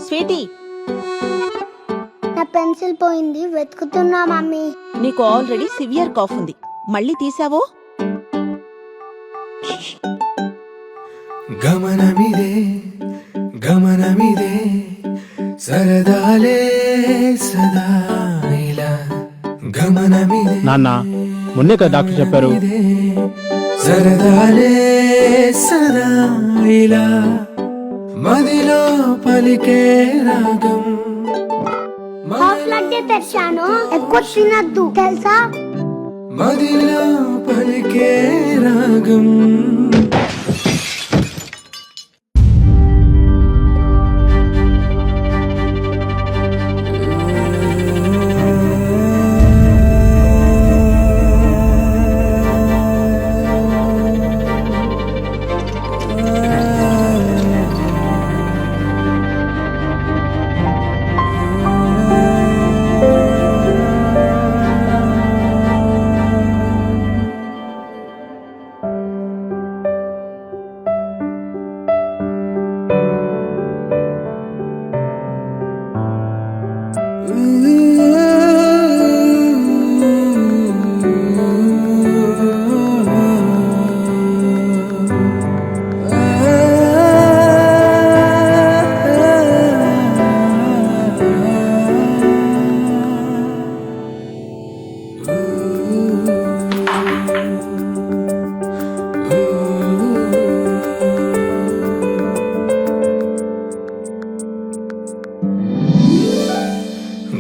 Sweety, నా pencil పోయింది, వెతుకుతున్నా mummy. నీకు ఆల్రెడీ సివియర్ కాఫ్ ఉంది, మళ్ళీ తీసావో? గమనమిదే గమనమిదే సరదాలే సదా ఇలా గమనమిదే. నాన్న, మొన్నే కదా డాక్టర్ చెప్పారు. సరదాలే సదా ఇలా మదిలో పలికే రాగం. హాఫ్ లడ్డే తెచ్చాను, ఎక్కువ తినద్దు తెలుసా? మదిలో పలికే రాగం.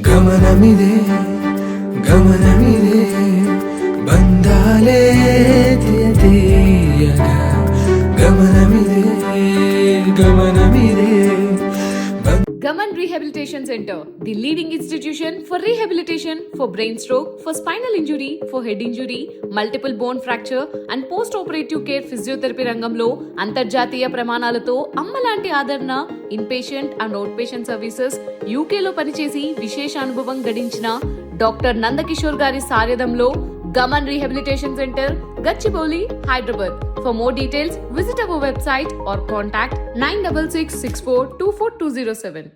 గమనమిదే గమనమిదే బంధాలే తీయగా. గమనమిదే గమనమిదే. Gaman Rehabilitation Center, the leading institution for rehabilitation for brain stroke, for spinal injury, for head injury, multiple bone fracture and post-operative care physiotherapy రంగంలో అంతర్జాతీయ ప్రమాణాలతో అమ్మలాంటి ఆదరణ, inpatient and out patient services, యూకేలో పనిచేసి విశేష అనుభవం గడించిన డాక్టర్ నందకిషోర్ గారి సారథ్యంలో Gaman rehabilitation centre, Gachibowli, Hyderabad. For more details, visit our website or contact 96664 24207.